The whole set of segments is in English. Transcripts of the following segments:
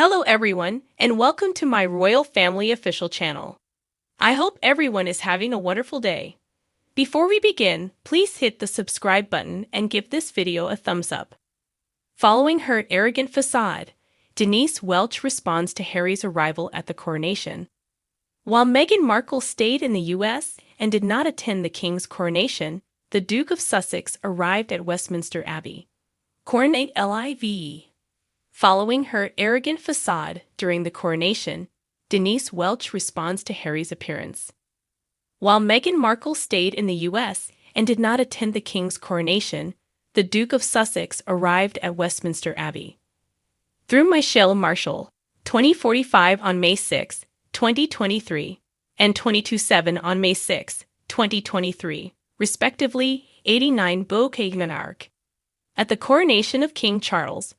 Hello everyone, and welcome to my Royal Family official channel. I hope everyone is having a wonderful day. Before we begin, please hit the subscribe button and give this video a thumbs up. Following her arrogant facade, Denise Welch responds to Harry's arrival at the coronation. While Meghan Markle stayed in the US and did not attend the King's coronation, the Duke of Sussex arrived at Westminster Abbey. Coronate Live. Following her arrogant facade during the coronation, Denise Welch responds to Harry's appearance. While Meghan Markle stayed in the US and did not attend the King's coronation, the Duke of Sussex arrived at Westminster Abbey. Through Michelle Marshall, 2045 on May 6, 2023, and 22/7 on May 6, 2023, respectively, 89 Beaucaire. At the coronation of King Charles,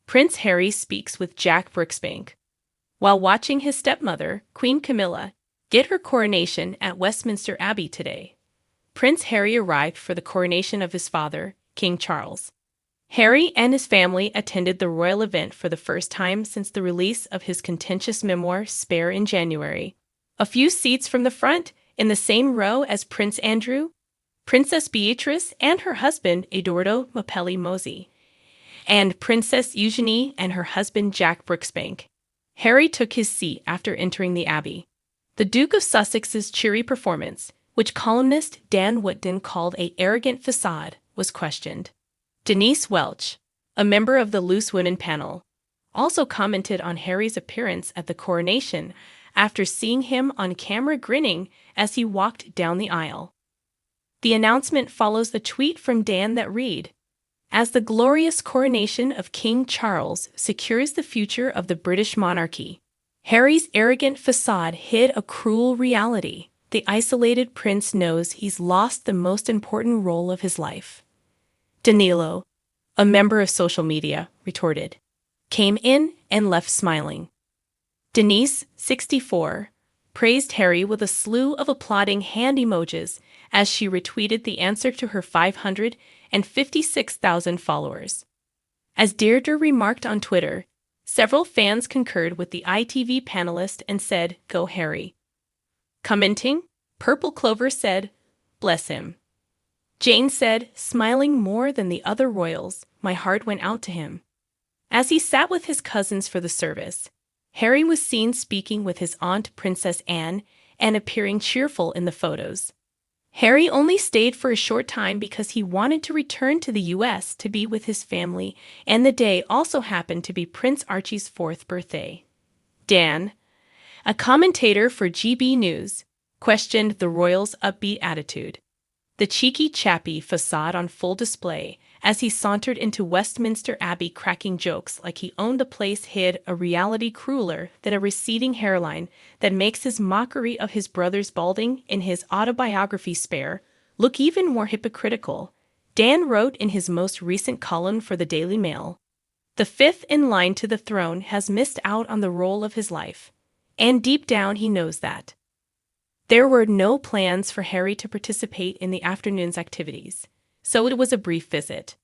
Prince Harry speaks with Jack Brooksbank. While watching his stepmother, Queen Camilla, get her coronation at Westminster Abbey today, Prince Harry arrived for the coronation of his father, King Charles. Harry and his family attended the royal event for the first time since the release of his contentious memoir Spare in January. A few seats from the front, in the same row as Prince Andrew, Princess Beatrice and her husband Edoardo Mapelli-Mozzi, and Princess Eugenie and her husband Jack Brooksbank. Harry took his seat after entering the Abbey. The Duke of Sussex's cheery performance, which columnist Dan Wootton called an arrogant facade, was questioned. Denise Welch, a member of the Loose Women panel, also commented on Harry's appearance at the coronation after seeing him on camera grinning as he walked down the aisle. The announcement follows a tweet from Dan that read, "As the glorious coronation of King Charles secures the future of the British monarchy, Harry's arrogant facade hid a cruel reality. The isolated prince knows he's lost the most important role of his life." Danilo, a member of social media, retorted, "Came in and left smiling." Denise, 64, praised Harry with a slew of applauding hand emojis as she retweeted the answer to her 556,000 followers. As Deirdre remarked on Twitter, several fans concurred with the ITV panelist and said, "Go Harry." Commenting, Purple Clover said, "Bless him." Jane said, smiling more than the other royals, "My heart went out to him." As he sat with his cousins for the service, Harry was seen speaking with his aunt Princess Anne and appearing cheerful in the photos. Harry only stayed for a short time because he wanted to return to the US to be with his family, and the day also happened to be Prince Archie's 4th birthday. Dan, a commentator for GB News, questioned the royals' upbeat attitude. The cheeky chappy facade on full display as he sauntered into Westminster Abbey cracking jokes like he owned the place hid a reality crueler than a receding hairline that makes his mockery of his brother's balding in his autobiography Spare look even more hypocritical. Dan wrote in his most recent column for the Daily Mail, "The fifth in line to the throne has missed out on the role of his life, and deep down he knows that." There were no plans for Harry to participate in the afternoon's activities, so it was a brief visit.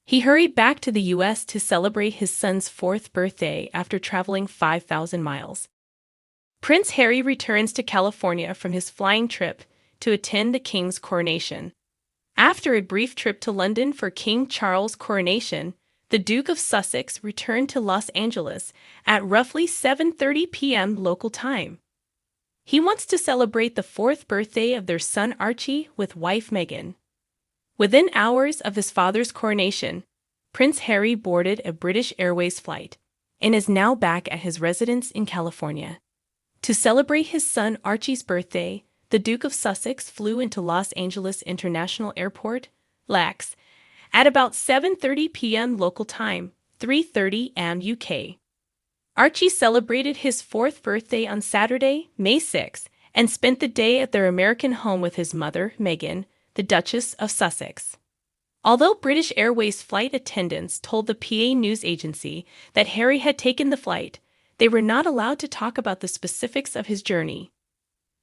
He hurried back to the US to celebrate his son's 4th birthday after traveling 5,000 miles. Prince Harry returns to California from his flying trip to attend the King's coronation. After a brief trip to London for King Charles' coronation, the Duke of Sussex returned to Los Angeles at roughly 7:30 p.m. local time. He wants to celebrate the 4th birthday of their son Archie with wife Meghan. Within hours of his father's coronation, Prince Harry boarded a British Airways flight and is now back at his residence in California. To celebrate his son Archie's birthday, the Duke of Sussex flew into Los Angeles International Airport, LAX, at about 7:30 p.m. local time, 3:30 am UK. Archie celebrated his 4th birthday on Saturday, May 6, and spent the day at their American home with his mother, Meghan, the Duchess of Sussex. Although British Airways flight attendants told the PA news agency that Harry had taken the flight, they were not allowed to talk about the specifics of his journey.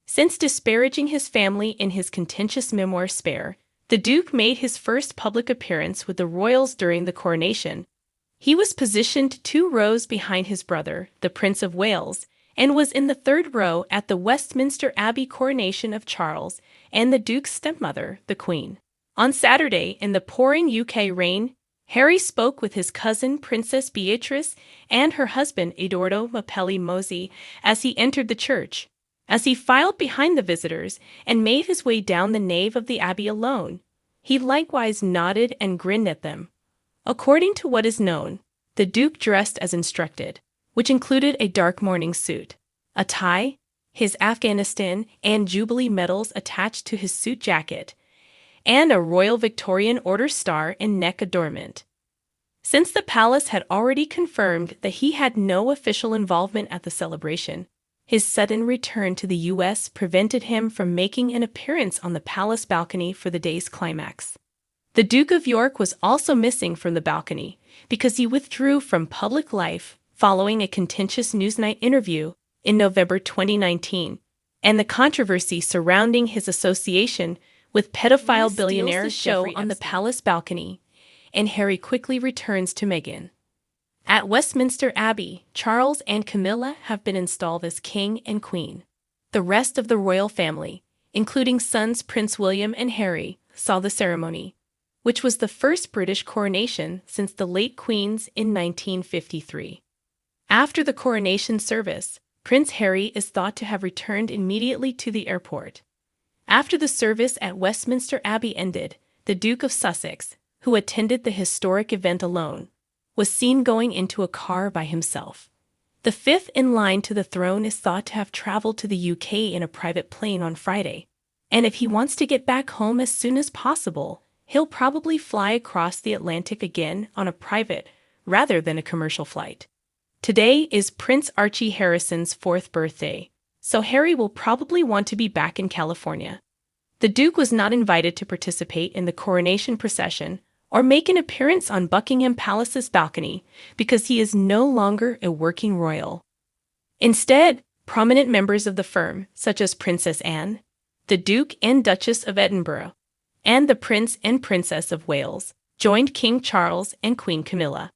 Since disparaging his family in his contentious memoir Spare, the Duke made his first public appearance with the royals during the coronation, He was positioned 2 rows behind his brother, the Prince of Wales, and was in the 3rd row at the Westminster Abbey coronation of Charles and the Duke's stepmother, the Queen. On Saturday, in the pouring UK rain, Harry spoke with his cousin Princess Beatrice and her husband Edoardo Mapelli Mossi as he entered the church. As he filed behind the visitors and made his way down the nave of the abbey alone, he likewise nodded and grinned at them. According to what is known, the Duke dressed as instructed, which included a dark mourning suit, a tie, his Afghanistan and Jubilee medals attached to his suit jacket, and a Royal Victorian Order star and neck adornment. Since the palace had already confirmed that he had no official involvement at the celebration, his sudden return to the U.S. prevented him from making an appearance on the palace balcony for the day's climax. The Duke of York was also missing from the balcony because he withdrew from public life following a contentious Newsnight interview in November 2019, and the controversy surrounding his association with pedophile billionaire show on the palace balcony, and Harry quickly returns to Meghan. At Westminster Abbey, Charles and Camilla have been installed as king and queen. The rest of the royal family, including sons Prince William and Harry, saw the ceremony, which was the first British coronation since the late Queen's in 1953. After the coronation service, Prince Harry is thought to have returned immediately to the airport. After the service at Westminster Abbey ended, the Duke of Sussex, who attended the historic event alone, was seen going into a car by himself. The 5th in line to the throne is thought to have traveled to the UK in a private plane on Friday, and if he wants to get back home as soon as possible, he'll probably fly across the Atlantic again on a private, rather than a commercial flight. Today is Prince Archie Harrison's 4th birthday, so Harry will probably want to be back in California. The Duke was not invited to participate in the coronation procession or make an appearance on Buckingham Palace's balcony because he is no longer a working royal. Instead, prominent members of the firm, such as Princess Anne, the Duke and Duchess of Edinburgh, and the Prince and Princess of Wales, joined King Charles and Queen Camilla.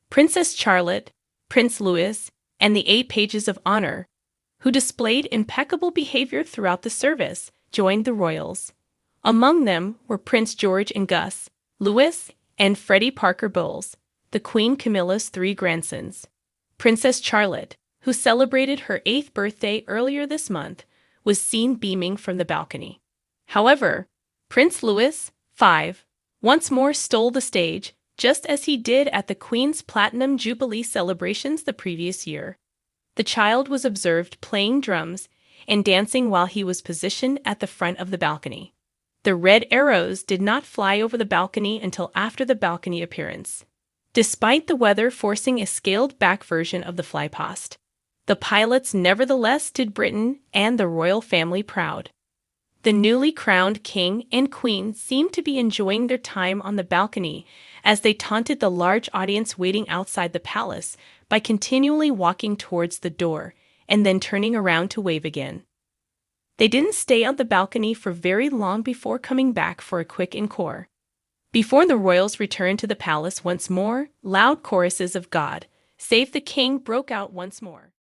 Princess Charlotte, Prince Louis, and the 8 pages of honor, who displayed impeccable behavior throughout the service, joined the royals. Among them were Prince George and Gus, Louis, and Freddie Parker Bowles, the Queen Camilla's 3 grandsons. Princess Charlotte, who celebrated her 8th birthday earlier this month, was seen beaming from the balcony. However, Prince Louis, 5, once more stole the stage, just as he did at the Queen's Platinum Jubilee celebrations the previous year. The child was observed playing drums and dancing while he was positioned at the front of the balcony. The red arrows did not fly over the balcony until after the balcony appearance. Despite the weather forcing a scaled-back version of the flypast, the pilots nevertheless did Britain and the royal family proud. The newly crowned king and queen seemed to be enjoying their time on the balcony as they taunted the large audience waiting outside the palace by continually walking towards the door and then turning around to wave again. They didn't stay on the balcony for very long before coming back for a quick encore. Before the royals returned to the palace once more, loud choruses of "God Save the King" broke out once more.